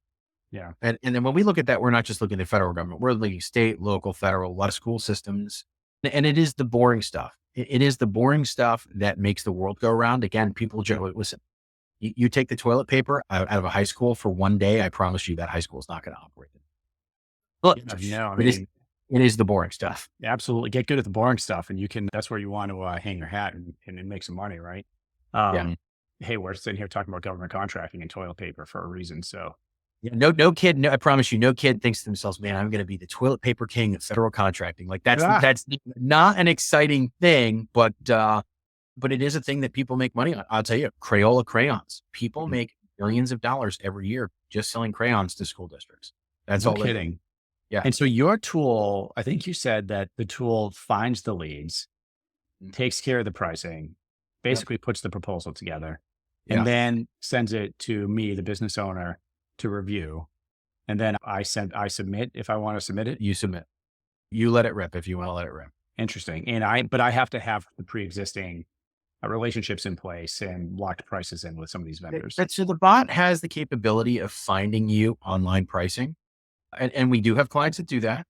Yeah. And then when we look at that, we're not just looking at the federal government, we're looking at state, local, federal, a lot of school systems. And it is the boring stuff. It is the boring stuff that makes the world go around. Again, people generally listen. You take the toilet paper out of a high school for one day, I promise you that high school is not going to operate. Look, it is the boring stuff. Absolutely. Get good at the boring stuff, and that's where you want to hang your hat and make some money, right? Hey, we're sitting here talking about government contracting and toilet paper for a reason. So no kid, I promise you, no kid thinks to themselves, man, I'm going to be the toilet paper king of federal contracting. Like that's not an exciting thing, but it is a thing that people make money on. I'll tell you, Crayola crayons. People make millions of dollars every year just selling crayons to school districts. That's all. Kidding. Yeah. And so your tool, I think you said that the tool finds the leads, takes care of the pricing, basically puts the proposal together, and then sends it to me, the business owner, to review. And then I submit if I want to submit it. You submit. You let it rip if you want to let it rip. Interesting. But I have to have the pre-existing relationships in place and locked prices in with some of these vendors. So the bot has the capability of finding you online pricing. And we do have clients that do that.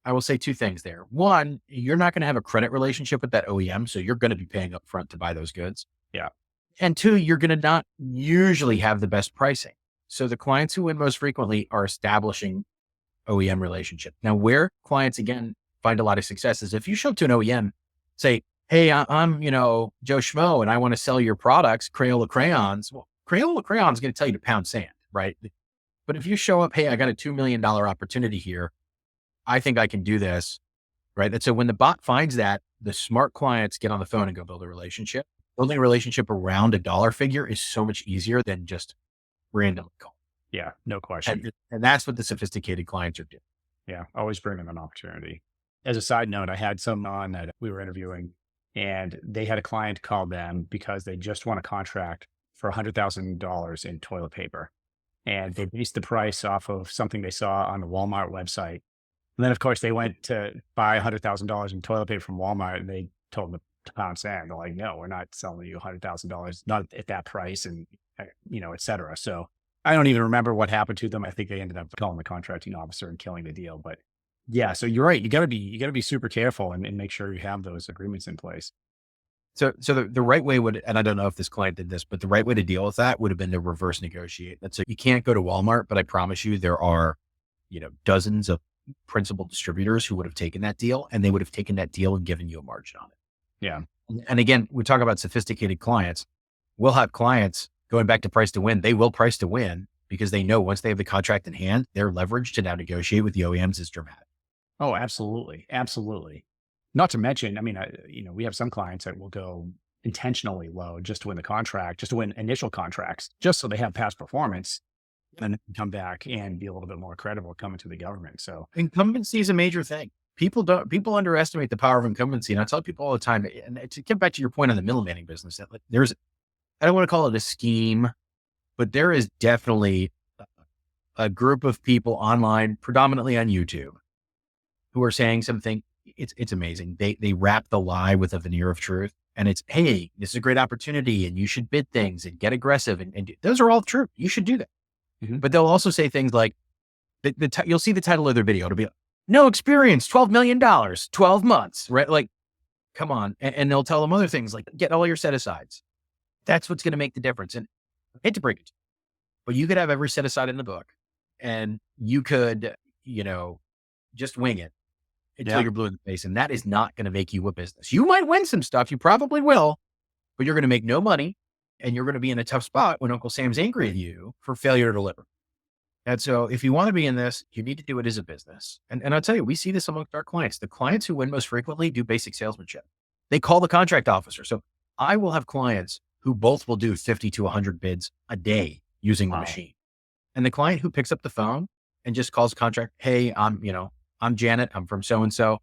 I will say 2 things there. One, you're not going to have a credit relationship with that OEM. So you're going to be paying up front to buy those goods. Yeah. And two, you're going to not usually have the best pricing. So the clients who win most frequently are establishing OEM relationship. Now, where clients, again, find a lot of success is if you show up to an OEM, say, hey, I'm, Joe Schmo, and I want to sell your products, Crayola crayons. Well, Crayola crayons is going to tell you to pound sand, right? But if you show up, hey, I got a $2 million opportunity here. I think I can do this, right? And so when the bot finds that, the smart clients get on the phone and go build a relationship. Building a relationship around a dollar figure is so much easier than just randomly call. Yeah, no question. And that's what the sophisticated clients are doing. Yeah, always bring them an opportunity. As a side note, I had someone on that we were interviewing, and they had a client call them because they just won a contract for $100,000 in toilet paper. And they based the price off of something they saw on the Walmart website. And then, of course, they went to buy $100,000 in toilet paper from Walmart, and they told them to pound sand. They're like, no, we're not selling you $100,000, not at that price, and, et cetera. So I don't even remember what happened to them. I think they ended up calling the contracting officer and killing the deal. But yeah, so you're right. You got to be super careful and make sure you have those agreements in place. So the right way would, and I don't know if this client did this, but the right way to deal with that would have been to reverse negotiate. And so you can't go to Walmart, but I promise you there are, dozens of principal distributors who would have taken that deal, and they would have taken that deal and given you a margin on it. Yeah. And again, we talk about sophisticated clients. We'll have clients going back to price to win. They will price to win because they know once they have the contract in hand, their leverage to now negotiate with the OEMs is dramatic. Oh, absolutely. Absolutely. Not to mention, I mean, we have some clients that will go intentionally low just to win the contract, just to win initial contracts, just so they have past performance and then come back and be a little bit more credible coming to the government. So incumbency is a major thing. People underestimate the power of incumbency. And I tell people all the time, and to get back to your point on the middlemaning business, that I don't want to call it a scheme, but there is definitely a group of people online, predominantly on YouTube, who are saying something. It's amazing. They wrap the lie with a veneer of truth, and it's, hey, this is a great opportunity, and you should bid things and get aggressive, and those are all true. You should do that. Mm-hmm. But they'll also say things like, you'll see the title of their video. It'll be no experience, $12 million, 12 months, right? Like, come on. And they'll tell them other things like, get all your set asides. That's what's going to make the difference. And I hate to break it to you, but you could have every set aside in the book, and you could, just wing it until you're blue in the face. And that is not going to make you a business. You might win some stuff. You probably will, but you're going to make no money, and you're going to be in a tough spot when Uncle Sam's angry at you for failure to deliver. And so if you want to be in this, you need to do it as a business. And I'll tell you, we see this amongst our clients. The clients who win most frequently do basic salesmanship. They call the contract officer. So I will have clients who both will do 50 to 100 bids a day using the machine. And the client who picks up the phone and just calls the contract, hey, I'm Janet. I'm from so-and-so.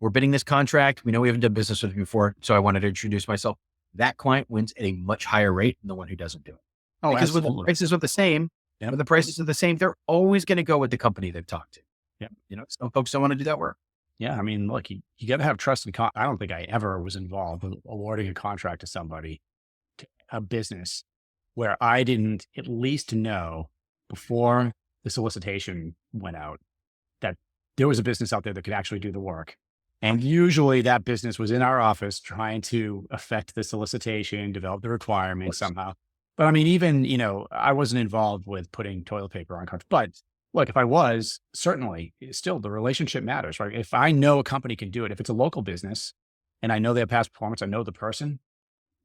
We're bidding this contract. We know we haven't done business with you before, so I wanted to introduce myself. That client wins at a much higher rate than the one who doesn't do it. Oh, because when the prices are the same, when the prices are the same, they're always going to go with the company they've talked to. Yeah. Some folks don't want to do that work. Yeah. I mean, look, you got to have trust and I don't think I ever was involved with awarding a contract to somebody, to a business, where I didn't at least know before the solicitation went out that there was a business out there that could actually do the work. And usually that business was in our office trying to affect the solicitation, develop the requirements somehow. But I mean, even, I wasn't involved with putting toilet paper on contracts. But look, if I was, certainly still the relationship matters, right? If I know a company can do it, if it's a local business and I know they have past performance, I know the person,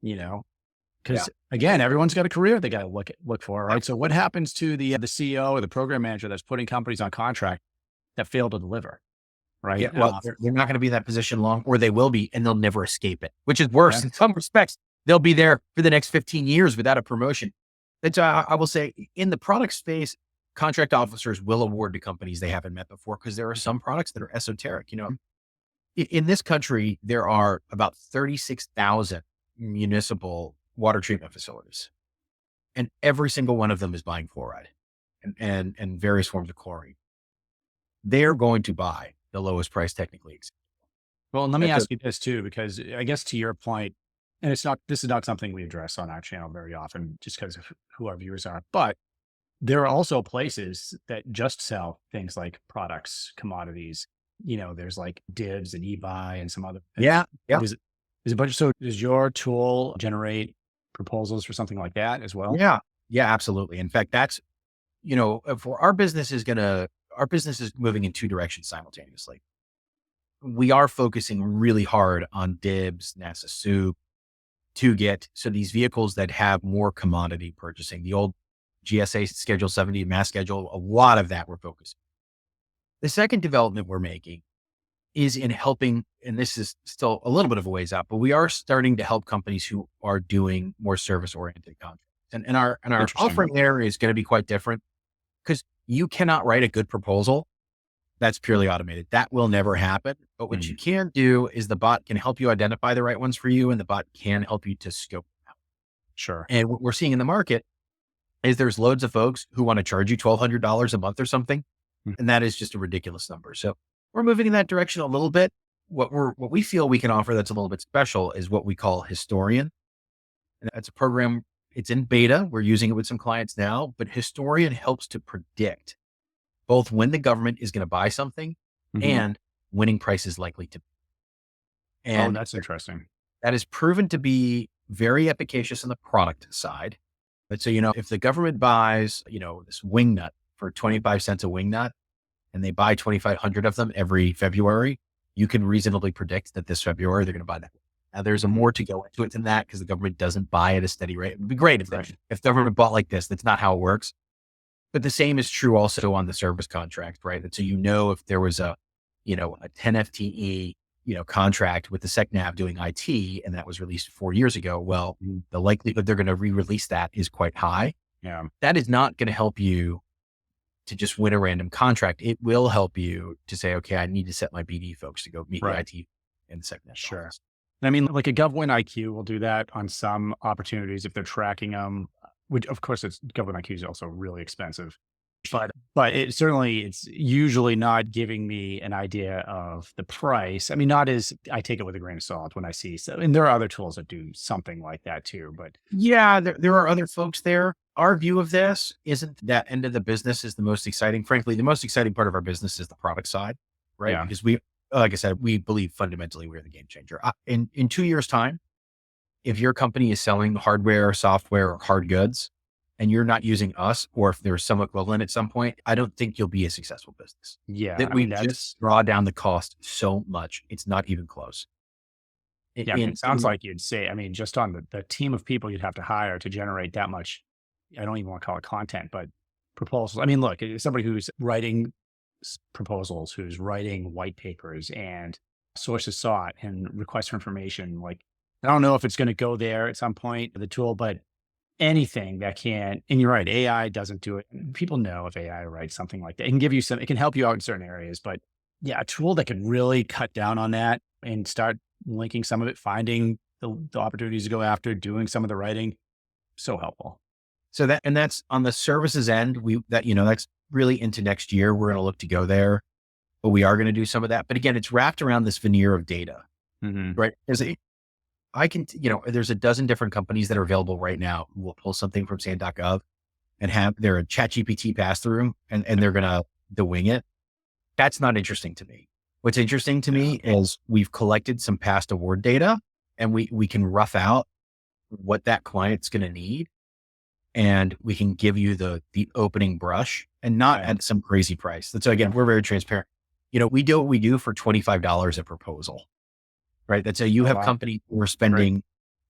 because again, everyone's got a career they got to look for, right? So what happens to the CEO or the program manager that's putting companies on contract that fail to deliver? Right. Yeah, well, they're not going to be in that position long, or they will be, and they'll never escape it, which is worse in some respects. They'll be there for the next 15 years without a promotion. That's I will say in the product space, contract officers will award to companies they haven't met before, because there are some products that are esoteric. In this country, there are about 36,000 municipal water treatment facilities, and every single one of them is buying fluoride and various forms of chlorine. They're going to buy the lowest price technically acceptable. Well, and let me ask you this too, because I guess to your point, and this is not something we address on our channel very often, just because of who our viewers are, but there are also places that just sell things like products, commodities. There's like Divs and eBuy and some other. Yeah. There's a bunch. So does your tool generate proposals for something like that as well? Yeah. Yeah, absolutely. In fact, that's, for our business is moving in two directions simultaneously. We are focusing really hard on DIBS, NASA Soup to get, so these vehicles that have more commodity purchasing, the old GSA Schedule 70 mass schedule, a lot of that we're focusing. The second development we're making is in helping, and this is still a little bit of a ways out, but we are starting to help companies who are doing more service oriented contracts. And our Interesting. offering there is going to be quite different because you cannot write a good proposal that's purely automated. That will never happen. But what you can do is the bot can help you identify the right ones for you, and the bot can help you to scope them out. Sure. And what we're seeing in the market is there's loads of folks who want to charge you $1,200 a month or something. Mm. And that is just a ridiculous number. So we're moving in that direction a little bit. What we feel we can offer that's a little bit special is what we call Historian. And that's a program, it's in beta. We're using it with some clients now, but Historian helps to predict both when the government is going to buy something and winning price is likely to be. And that's interesting. that is proven to be very efficacious on the product side. But so, if the government buys, this wing nut for 25 cents a wing nut, and they buy 2,500 of them every February, you can reasonably predict that this February they're going to buy that. Now, there's a more to go into it than that because the government doesn't buy at a steady rate. It would be great if the government bought like this. That's not how it works. But the same is true also on the service contract, right? And so, if there was a 10 FTE, contract with the SecNav doing IT, and that was released 4 years ago, well, the likelihood they're going to re-release that is quite high. Yeah. That is not going to help you to just win a random contract. It will help you to say, okay, I need to set my BD folks to go meet the IT and the SecNav. Sure. Office. I mean, like a GovWin IQ will do that on some opportunities if they're tracking them, which of course GovWin IQ is also really expensive. But it's usually not giving me an idea of the price. I mean, not as I take it with a grain of salt when I see. So, and there are other tools that do something like that too. But yeah, there are other folks there. Our view of this isn't that end of the business is the most exciting. Frankly, the most exciting part of our business is the product side, right? Yeah. Because like I said, we believe fundamentally we're the game changer. In 2 years' time, if your company is selling hardware, software, or hard goods, and you're not using us, or if there's some equivalent at some point, I don't think you'll be a successful business. Yeah. That we just draw down the cost so much. It's not even close. It sounds like you'd say, I mean, just on the team of people you'd have to hire to generate that much, I don't even want to call it content, but proposals. I mean, look, somebody who's writing proposals, who's writing white papers and sources sought and requests for information. Like, I don't know if it's going to go there at some point, the tool, but anything that can, and you're right, AI doesn't do it. People know if AI writes something like that, it can give you it can help you out in certain areas, but yeah, a tool that can really cut down on that and start linking some of it, finding the opportunities to go after, doing some of the writing, so helpful. So that's on the services end, that's really into next year. We're going to look to go there, but we are going to do some of that. But again, it's wrapped around this veneer of data, right? There's a dozen different companies that are available right now who will pull something from Sam.gov and have their ChatGPT pass through and they're going to wing it. That's not interesting to me. What's interesting to me is we've collected some past award data and we can rough out what that client's going to need. And we can give you the opening brush and not at some crazy price. So again, we're very transparent. We do what we do for $25 a proposal. Right. That's you have companies who are spending,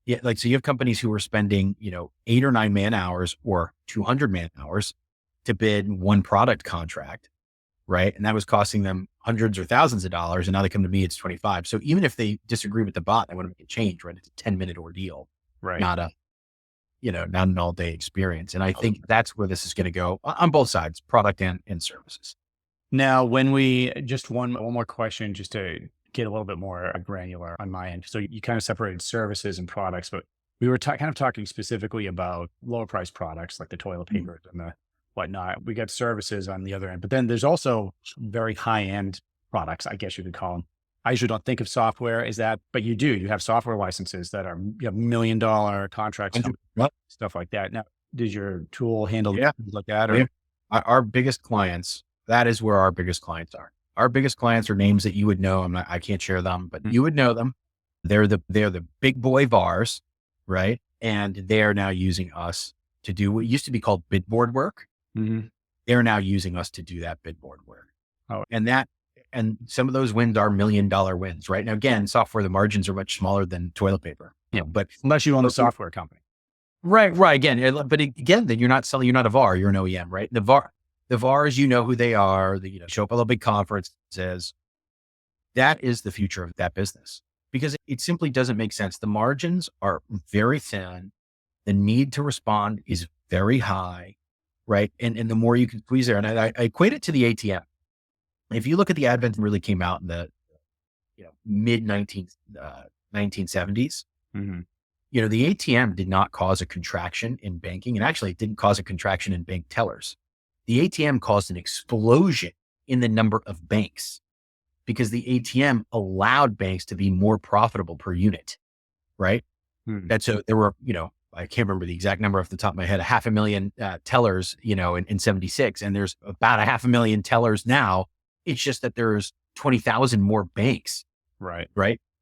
so you have companies who are spending, 8 or 9 man hours or 200 man hours to bid one product contract. Right. And that was costing them hundreds or thousands of dollars. And now they come to me, it's 25. So even if they disagree with the bot, they want to make a change, right? It's a 10-minute ordeal, right? Not an all day experience. And I think that's where this is going to go on both sides, product and services. Now, just one more question, just to get a little bit more granular on my end. So you kind of separated services and products, but we were kind of talking specifically about lower price products like the toilet paper and the whatnot. We got services on the other end, but then there's also very high end products, I guess you could call them. I usually don't think of software as that, but you have software licenses that are $1 million contracts, stuff like that. Now, does your tool handle things like that? Or? Our biggest clients, that is where our biggest clients are. Our biggest clients are names that you would know. I can't share them, but you would know them. They're the big boy VARs, right? and they are now using us to do what used to be called bid board work. Mm-hmm. They're now using us to do that bid board work. Oh. And some of those wins are $1 million wins, right? Now, again, software, the margins are much smaller than toilet paper, but unless you own the software company. Right. Again, but again, then you're not selling, you're not a VAR, you're an OEM, right? The VARs, you know who they are, show up at a big conference, says that is the future of that business, because it simply doesn't make sense. The margins are very thin. The need to respond is very high, right? And the more you can squeeze there, and I equate it to the ATM. If you look at the advent that really came out in the mid 1970s, mm-hmm. The ATM did not cause a contraction in banking, and actually it didn't cause a contraction in bank tellers. The ATM caused an explosion in the number of banks because the ATM allowed banks to be more profitable per unit, right? Mm-hmm. So there were, I can't remember the exact number off the top of my head, 500,000 tellers, in 76, and there's about 500,000 tellers now. It's just that there's 20,000 more banks. Right.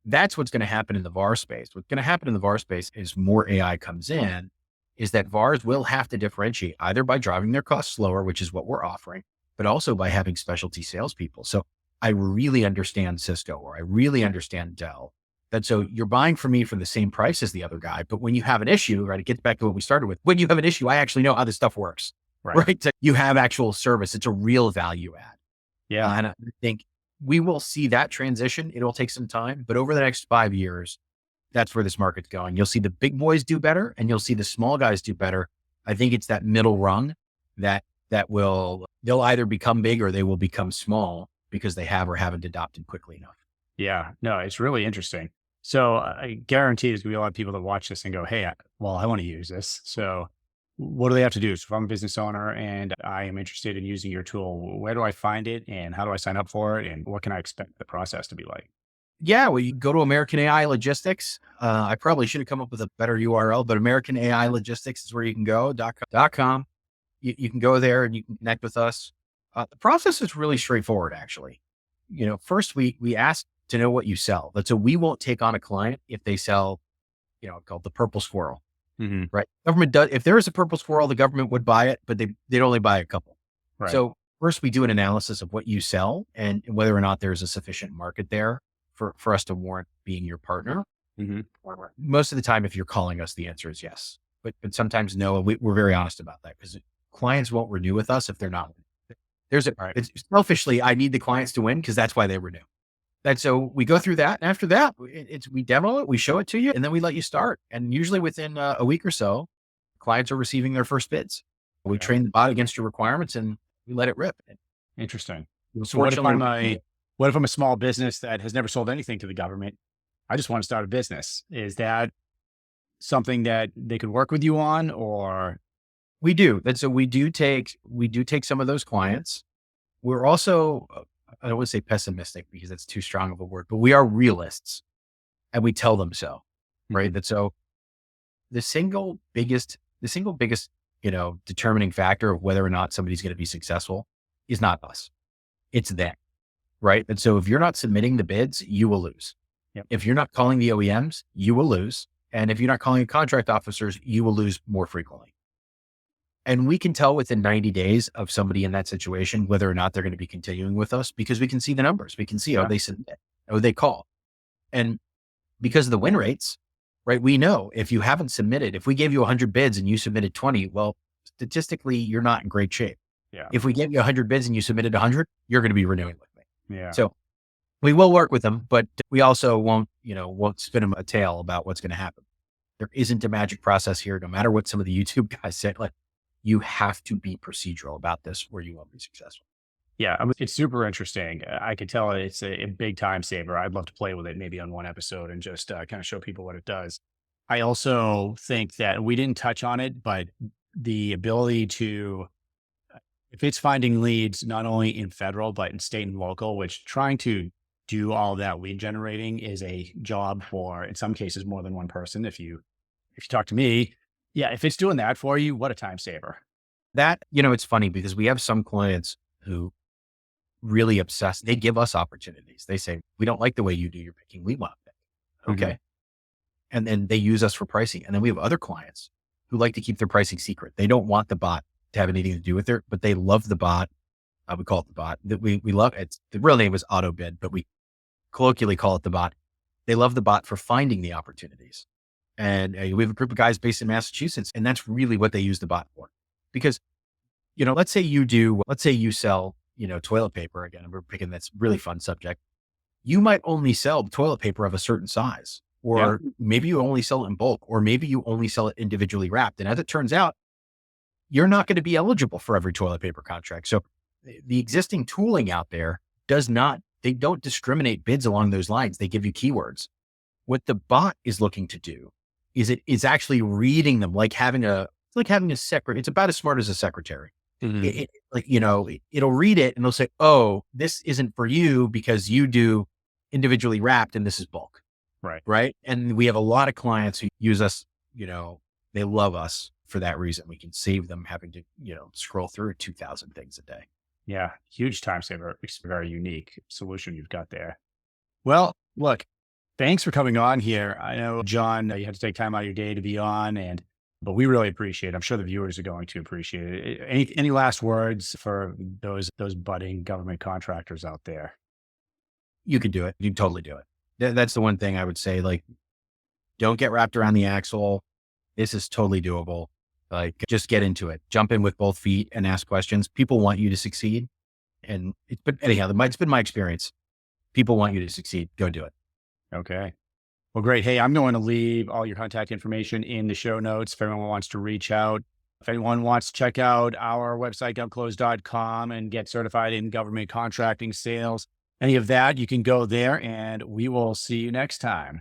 That's what's going to happen in the VAR space. What's going to happen in the VAR space is more AI comes in, is that VARs will have to differentiate either by driving their costs lower, which is what we're offering, but also by having specialty salespeople. So I really understand Cisco, or I really understand Dell. So you're buying from me for the same price as the other guy. But when you have an issue, right, it gets back to what we started with. When you have an issue, I actually know how this stuff works, right? So you have actual service. It's a real value add. Yeah. And I think we will see that transition. It will take some time, but over the next 5 years, that's where this market's going. You'll see the big boys do better, and you'll see the small guys do better. I think it's that middle rung that they'll either become big or they will become small because they have or haven't adopted quickly enough. Yeah, no, it's really interesting. So I guarantee there's going to be a lot of people that watch this and go, hey, I want to use this. So what do they have to do? So if I'm a business owner and I am interested in using your tool, where do I find it and how do I sign up for it? And what can I expect the process to be like? Yeah, well, you go to American AI Logistics. I probably should have come up with a better URL, but American AI Logistics is where you can go, .com. You can go there and you can connect with us. The process is really straightforward, actually. First we ask to know what you sell. So we won't take on a client if they sell, called the purple squirrel. Mm-hmm. Right. Government does, if there is a purple squirrel, the government would buy it, but they'd only buy a couple. Right. So first we do an analysis of what you sell and whether or not there's a sufficient market there for us to warrant being your partner. Mm-hmm. Most of the time, if you're calling us, the answer is yes, but sometimes no. We're very honest about that because clients won't renew with us if they're not. It's selfishly, I need the clients to win because that's why they renew. And so we go through that. And after that, we demo it, we show it to you, and then we let you start. And usually within a week or so, clients are receiving their first bids. We train the bot against your requirements and we let it rip. Interesting. So what if I'm a small business that has never sold anything to the government? I just want to start a business. Is that something that they could work with you on, or? We do. And so we do take some of those clients. We're also, I don't want to say pessimistic because that's too strong of a word, but we are realists and we tell them so, right? That so the single biggest, determining factor of whether or not somebody's going to be successful is not us. It's them, right? And so if you're not submitting the bids, you will lose. Yep. If you're not calling the OEMs, you will lose. And if you're not calling contract officers, you will lose more frequently. And we can tell within 90 days of somebody in that situation, whether or not they're going to be continuing with us because we can see the numbers. We can see how they submit, how they call. And because of the win rates, right? We know if you haven't submitted, if we gave you 100 bids and you submitted 20, well, statistically, you're not in great shape. Yeah. If we gave you 100 bids and you submitted 100, you're going to be renewing with me. Yeah. So we will work with them, but we also won't spin them a tale about what's going to happen. There isn't a magic process here. No matter what some of the YouTube guys say, you have to be procedural about this or you won't be successful. Yeah, it's super interesting. I could tell it's a big time saver. I'd love to play with it maybe on one episode and just kind of show people what it does. I also think that we didn't touch on it, but the ability to, if it's finding leads, not only in federal, but in state and local, which trying to do all that lead generating is a job for, in some cases, more than one person. If you talk to me, yeah, if it's doing that for you, what a time saver. That, it's funny because we have some clients who really obsess. They give us opportunities. They say, we don't like the way you do your picking. We want to pick. Okay. And then they use us for pricing. And then we have other clients who like to keep their pricing secret. They don't want the bot to have anything to do with it, but they love the bot. We call it the bot. That we love. It's the real name is AutoBid, but we colloquially call it the bot. They love the bot for finding the opportunities. And we have a group of guys based in Massachusetts, and that's really what they use the bot for. Because, let's say you sell, toilet paper. Again, we're picking that's really fun subject. You might only sell toilet paper of a certain size, or maybe you only sell it in bulk, or maybe you only sell it individually wrapped. And as it turns out, you're not going to be eligible for every toilet paper contract. So the existing tooling out there they don't discriminate bids along those lines. They give you keywords. What the bot is looking to do is it is actually reading them like having a secretary. It's about as smart as a secretary. It'll read it and they'll say, oh, this isn't for you because you do individually wrapped and this is bulk. Right. Right. And we have a lot of clients who use us, they love us for that reason. We can save them having to, scroll through 2,000 things a day. Yeah. Huge time saver. It's a very unique solution you've got there. Well, look, thanks for coming on here. I know, John, you had to take time out of your day to be on, but we really appreciate it. I'm sure the viewers are going to appreciate it. Any last words for those budding government contractors out there? You can do it. You can totally do it. That's the one thing I would say, don't get wrapped around the axle. This is totally doable. Just get into it, jump in with both feet and ask questions. People want you to succeed. And it's been my experience. People want you to succeed. Go do it. Okay. Well, great. Hey, I'm going to leave all your contact information in the show notes if anyone wants to reach out. If anyone wants to check out our website, govclose.com, and get certified in government contracting, sales, any of that, you can go there, and we will see you next time.